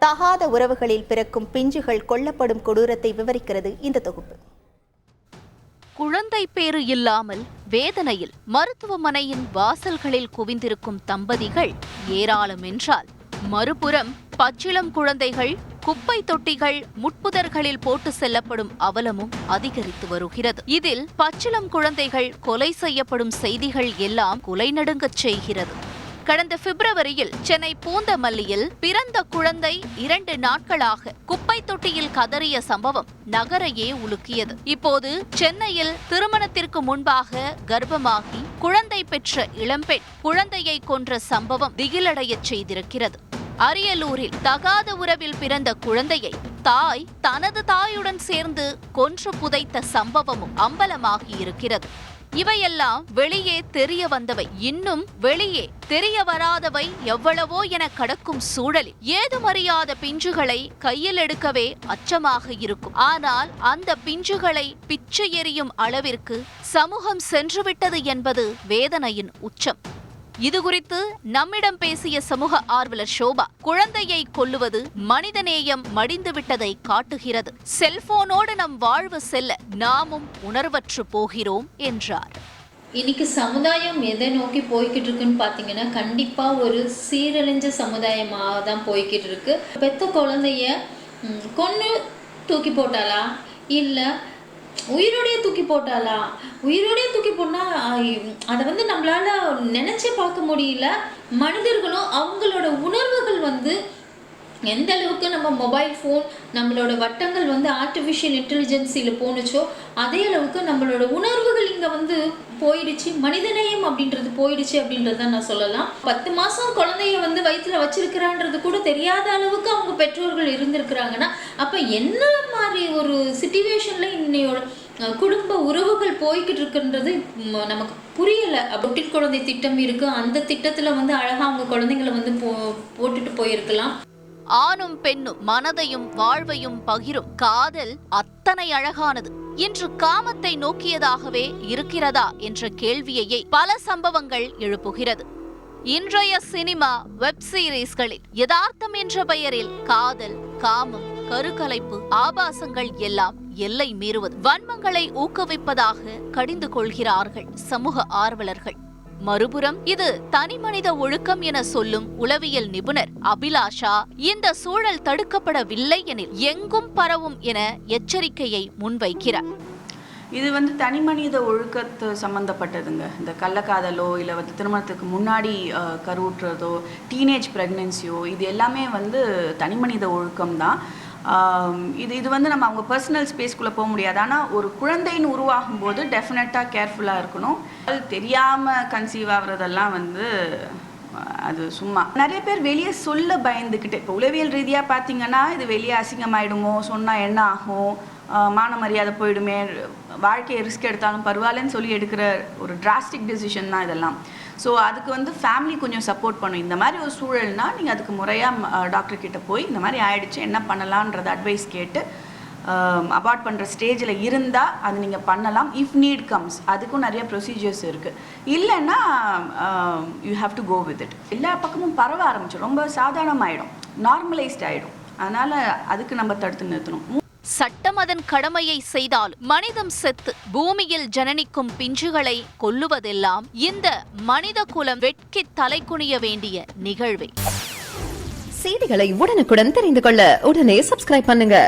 தகாத உறவுகளில் பிறக்கும் பிஞ்சுகள் கொல்லப்படும் கொடூரத்தை விவரிக்கிறது இந்த தொகுப்பு. குழந்தை பேறு இல்லாமல் வேதனையில் மருத்துவமனையின் வாசல்களில் குவிந்திருக்கும் தம்பதிகள் ஏராளம் என்றால், மறுபுறம் பச்சிளம் குழந்தைகள் குப்பை தொட்டிகள் முட்புதர்களில் போட்டு செல்லப்படும் அவலமும் அதிகரித்து வருகிறது. இதில் பச்சிளம் குழந்தைகள் கொலை செய்யப்படும் செய்திகள் எல்லாம் குலை நடுங்கச் செய்கிறது. கடந்த பிப்ரவரியில் சென்னை பூந்தமல்லியில் பிறந்த குழந்தை 2 நாட்களாக குப்பை தொட்டியில் கதறிய சம்பவம் நகரையே உலுக்கியது. இப்போது சென்னையில் திருமணத்திற்கு முன்பாக கர்ப்பமாகி குழந்தை பெற்ற இளம்பெண் குழந்தையை கொன்ற சம்பவம் திகிலடையச் செய்திருக்கிறது. அரியலூரில் தகாத உறவில் பிறந்த குழந்தையை தாய் தனது தாயுடன் சேர்ந்து கொன்று புதைத்த சம்பவமும் அம்பலமாகி இருக்கிறது. இவையெல்லாம் வெளியே தெரிய வந்தவை. இன்னும் வெளியே தெரிய வராதவை எவ்வளவோ என கடக்கும் சூழலில் ஏதுமறியாத பிஞ்சுகளை கையில் எடுக்கவே அச்சமாக இருக்கும். ஆனால் அந்த பிஞ்சுகளை பிச்சு எறியும் அளவிற்கு சமூகம் சென்றுவிட்டது என்பது வேதனையின் உச்சம். இதுகுறித்து நம்மிடம் பேசிய சமூக ஆர்வலர் ஷோபா, குழந்தையை கொல்லுவது மனிதநேயம் மடிந்துவிட்டதை காட்டுகிறது. செல்போனோடு நம் வாழ்வு செல்ல நாமும் உணர்வற்று போகிறோம் என்றார். இன்னைக்கு சமுதாயம் எதை நோக்கி போய்கிட்டு இருக்குன்னு பார்த்தீங்கன்னா, கண்டிப்பாக ஒரு சீரழிஞ்ச சமுதாயமாக தான் போய்கிட்டு இருக்கு. பெத்த குழந்தைய கொன்று தூக்கி போட்டாலா, இல்லை உயிரோடைய தூக்கி போட்டாலா? உயிரோடைய தூக்கி போனால் அதை நம்மளால நினைச்சே பார்க்க முடியல. மனிதர்களும் அவங்களோட உணர்வுகள் எந்த அளவுக்கு நம்ம மொபைல் ஃபோன் நம்மளோட வட்டங்கள் ஆர்டிஃபிஷியல் இன்டெலிஜென்ஸில் போணுச்சோ அதே அளவுக்கு நம்மளோட உணர்வுகள் இங்கே போயிடுச்சு. மனிதநேயம் அப்படின்றது போயிடுச்சு அப்படின்றத நான் சொல்லலாம். 10 மாதம் குழந்தைய வயிற்றுல வச்சிருக்கிறான்றது கூட தெரியாத அளவுக்கு அவங்க பெற்றோர்கள் இருந்திருக்கிறாங்கன்னா, அப்போ என்ன மாதிரி ஒரு சிச்சுவேஷனில் இன்னையோட குடும்ப உறவுகள் போய்கிட்டு இருக்குன்றது நமக்கு புரியலை. தொட்டில் குழந்தை திட்டம் இருக்குது. அந்த திட்டத்தில் அழகாக அவங்க குழந்தைங்களை போட்டுட்டு போயிருக்கலாம். ஆணும் பெண்ணும் மனதையும் வாழ்வையும் பகிரும் காதல் அத்தனை அழகானது. இன்று காமத்தை நோக்கியதாகவே இருக்கிறதா என்ற கேள்வியையே பல சம்பவங்கள் எழுப்புகிறது. இன்றைய சினிமா வெப் சீரிஸ்களில் யதார்த்தம் என்ற பெயரில் காதல், காமம், கருக்கலைப்பு, ஆபாசங்கள் எல்லாம் எல்லை மீறுவது, வன்மங்களை ஊக்குவிப்பதாக கடிந்து கொள்கிறார்கள் சமூக ஆர்வலர்கள். மறுபுறம் இது தனிமனித ஒழுக்கம் என சொல்லும் உளவியல் நிபுணர் அபிலாஷா, இந்த சூழல் தடுக்கப்படவில்லை எனில் எங்கும் பரவும் என எச்சரிக்கையை முன்வைக்கிறார். இது தனிமனித ஒழுக்கத்து சம்மந்தப்பட்டதுங்க. இந்த கள்ளக்காதலோ இல்லை திருமணத்துக்கு முன்னாடி கருவுற்றுறதோ, டீனேஜ் ப்ரெக்னென்சியோ, இது எல்லாமே தனிமனித ஒழுக்கம்தான். இது நம்ம அவங்க பர்சனல் ஸ்பேஸ்க்குள்ளே போக முடியாது. ஆனால் ஒரு குழந்தைன்னு உருவாகும் போது டெஃபினட்டாக கேர்ஃபுல்லாக இருக்கணும். அது தெரியாமல் கன்சீவ் ஆகுறதெல்லாம் அது சும்மா. நிறைய பேர் வெளியே சொல்ல பயந்துக்கிட்டு, இப்போ உளவியல் ரீதியாக பார்த்தீங்கன்னா இது வெளியே அசிங்கமாயிடுமோ, சொன்னால் என்ன ஆகும், மான மரியாதை போயிடுமே, வாழ்க்கையை ரிஸ்க் எடுத்தாலும் பரவாயில்லன்னு சொல்லி எடுக்கிற ஒரு டிராஸ்டிக் டெசிஷன் தான் இதெல்லாம். ஸோ அதுக்கு ஃபேமிலி கொஞ்சம் சப்போர்ட் பண்ணும். இந்த மாதிரி ஒரு சூழல்னா நீங்கள் அதுக்கு முறையாக டாக்டர்கிட்ட போய் இந்த மாதிரி ஆயிடுச்சு என்ன பண்ணலான்றத அட்வைஸ் கேட்டு அபார்ட் பண்ணுற ஸ்டேஜில் இருந்தால் அது நீங்கள் பண்ணலாம். இஃப் நீட் கம்ஸ் அதுக்கும் நிறைய ப்ரொசீஜர்ஸ் இருக்குது. இல்லைன்னா you have to go with it. எல்லா பக்கமும் பரவ ஆரம்பிச்சிடும், ரொம்ப சாதாரணமாயிடும், நார்மலைஸ்ட் ஆகிடும். அதனால் அதுக்கு நம்ம தடுத்து நிறுத்தணும். சட்டம் அதன் கடமையை செய்தால் மனிதம் செத்து பூமியில் ஜனனிக்கும் பிஞ்சுகளை கொல்லுவதெல்லாம் இந்த மனித குலம் வெட்கி தலைகுனிய வேண்டிய நிகழ்வே. செய்திகளை உடனுக்குடன் தெரிந்து கொள்ள உடனே சப்ஸ்கிரைப் பண்ணுங்க.